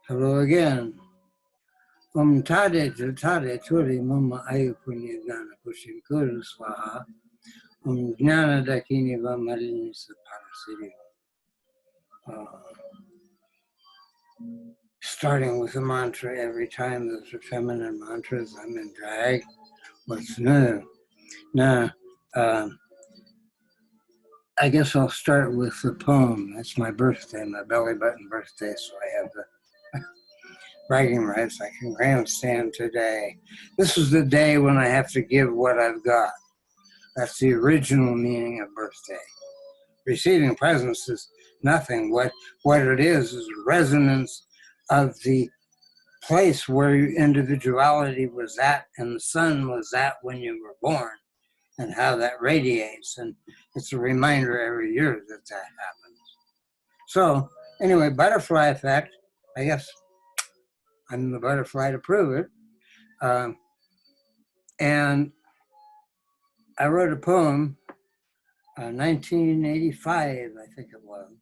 Hello again. Tade to tade turi mama ayu punya gnana kushin kuru swaha. Gnana dakini va marini saparasiri. Starting with a mantra every time. Those are feminine mantras. I'm in drag. What's new? Now, I guess I'll start with the poem. That's my birthday, my belly button birthday, so I have the bragging rights. I can grandstand today. This is the day when I have to give what I've got. That's the original meaning of birthday. Receiving presents is nothing. What it is resonance of the place where your individuality was at and the sun was at when you were born and how that radiates. And it's a reminder every year that that happens. So anyway, butterfly effect, I guess I'm the butterfly to prove it. And I wrote a poem, 1985, I think it was.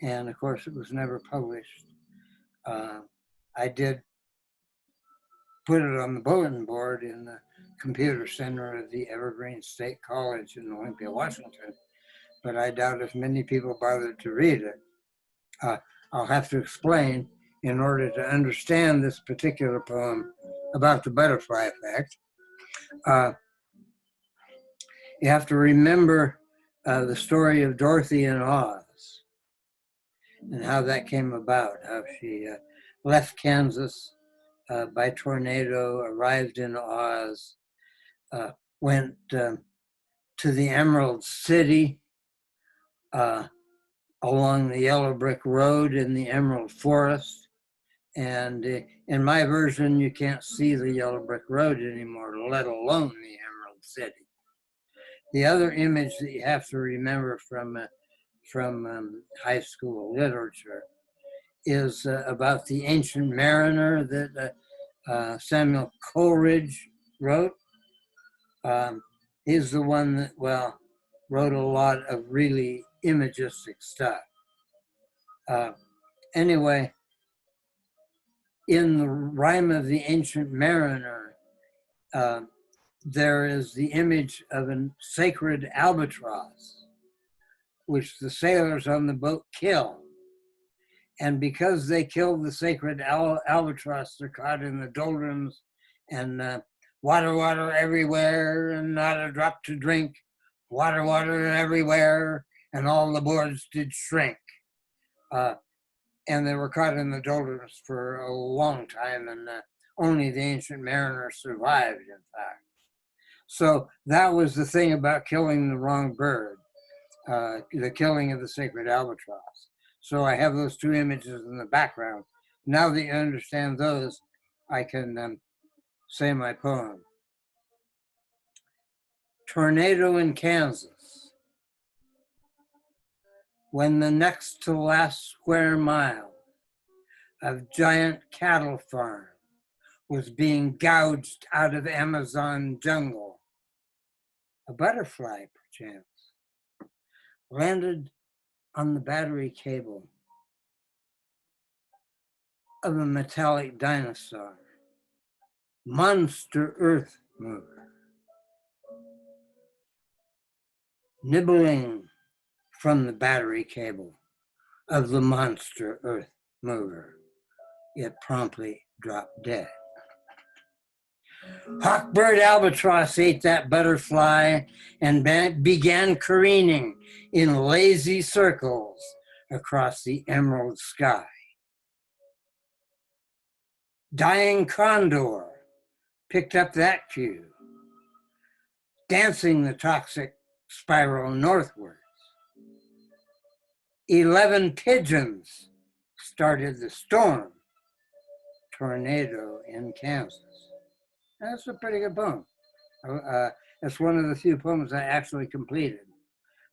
And of course, it was never published. I did put it on the bulletin board in the computer center of the Evergreen State College in Olympia, Washington, but I doubt if many people bothered to read it. I'll have to explain in order to understand this particular poem about the butterfly effect. You have to remember the story of Dorothy in Oz and how that came about, how she left Kansas by tornado, arrived in Oz, went to the Emerald City along the yellow brick road in the Emerald Forest. And in my version, you can't see the yellow brick road anymore, let alone the Emerald City. The other image that you have to remember from high school literature is about the Ancient Mariner that Samuel Coleridge wrote. He's the one that, well, wrote a lot of really imagistic stuff. Anyway, in the rhyme of the Ancient Mariner, there is the image of a sacred albatross, which the sailors on the boat kill. And because they killed the sacred albatross, they're caught in the doldrums and water everywhere and not a drop to drink, water everywhere, and all the boards did shrink. And they were caught in the doldrums for a long time, and only the Ancient Mariner survived, in fact. So that was the thing about killing the wrong bird, the killing of the sacred albatross. So I have those two images in the background. Now that you understand those, I can say my poem. Tornado in Kansas. When the next to last square mile of giant cattle farm was being gouged out of Amazon jungle, a butterfly, perchance, landed on the battery cable of a metallic dinosaur, monster earth mover, nibbling from the battery cable of the monster earth mover. It promptly dropped dead. Hawkbird albatross ate that butterfly and began careening in lazy circles across the emerald sky. Dying condor picked up that cue, dancing the toxic spiral northwards. 11 pigeons started the storm, tornado in Kansas. That's a pretty good poem. It's one of the few poems I actually completed.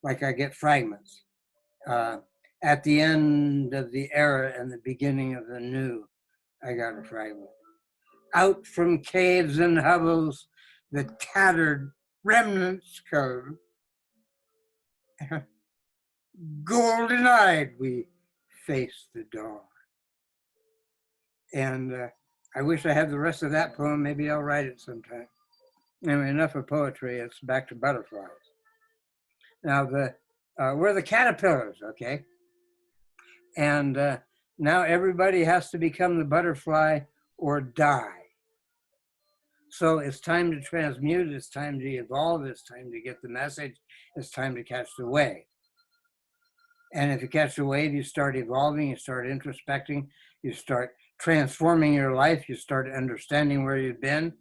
Like I get fragments. At the end of the era and the beginning of the new, I got a fragment. Out from caves and hovels, the tattered remnants come. Golden-eyed, we face the dawn. And I wish I had the rest of that poem. Maybe I'll write it sometime. Anyway, enough of poetry. It's back to butterflies. Now, we're the caterpillars, okay? And now everybody has to become the butterfly or die. So it's time to transmute, it's time to evolve, it's time to get the message, it's time to catch the wave. And if you catch the wave, you start evolving, you start introspecting, you start transforming your life, you start understanding where you've been,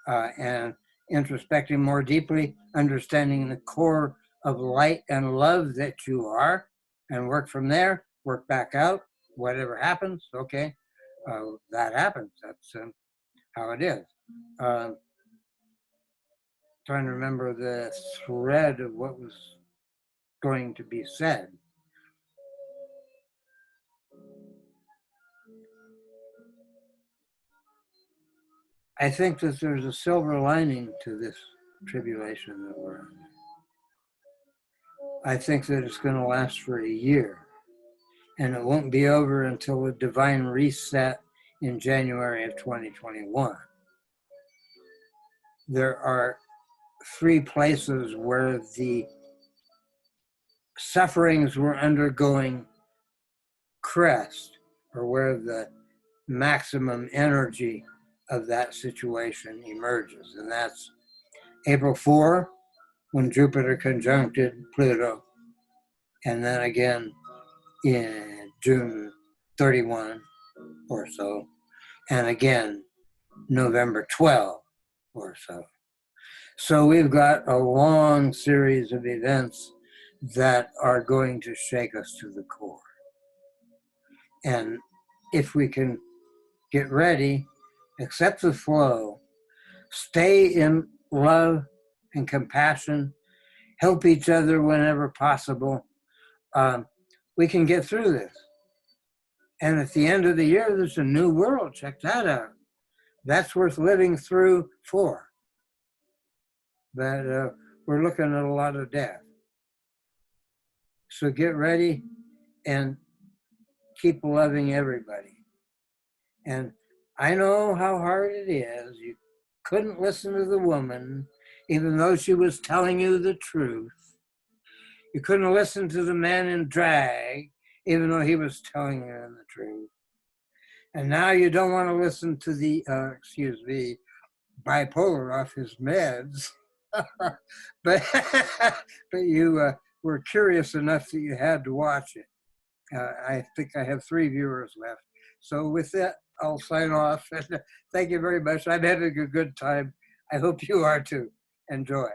and introspecting more deeply, understanding the core of light and love that you are, and work from there, work back out, whatever happens, okay, that happens, that's how it is. Trying to remember the thread of what was going to be said. I think that there's a silver lining to this tribulation that we're in. I think that it's going to last for a year, and it won't be over until a divine reset in January of 2021. There are 3 places where the sufferings we're undergoing crest, or where the maximum energy of that situation emerges. And that's April 4, when Jupiter conjuncted Pluto, and then again in June 31 or so, and again November 12 or so. So we've got a long series of events that are going to shake us to the core. And if we can get ready, accept the flow, stay in love and compassion, help each other whenever possible, we can get through this. And at the end of the year, there's a new world. Check that out. That's worth living through for. But we're looking at a lot of death. So get ready and keep loving everybody. And I know how hard it is. You couldn't listen to the woman, even though she was telling you the truth. You couldn't listen to the man in drag, even though he was telling you the truth. And now you don't want to listen to the, bipolar off his meds. but but you were curious enough that you had to watch it. I think I have 3 viewers left. So with that, I'll sign off. Thank you very much. I'm having a good time. I hope you are too. Enjoy.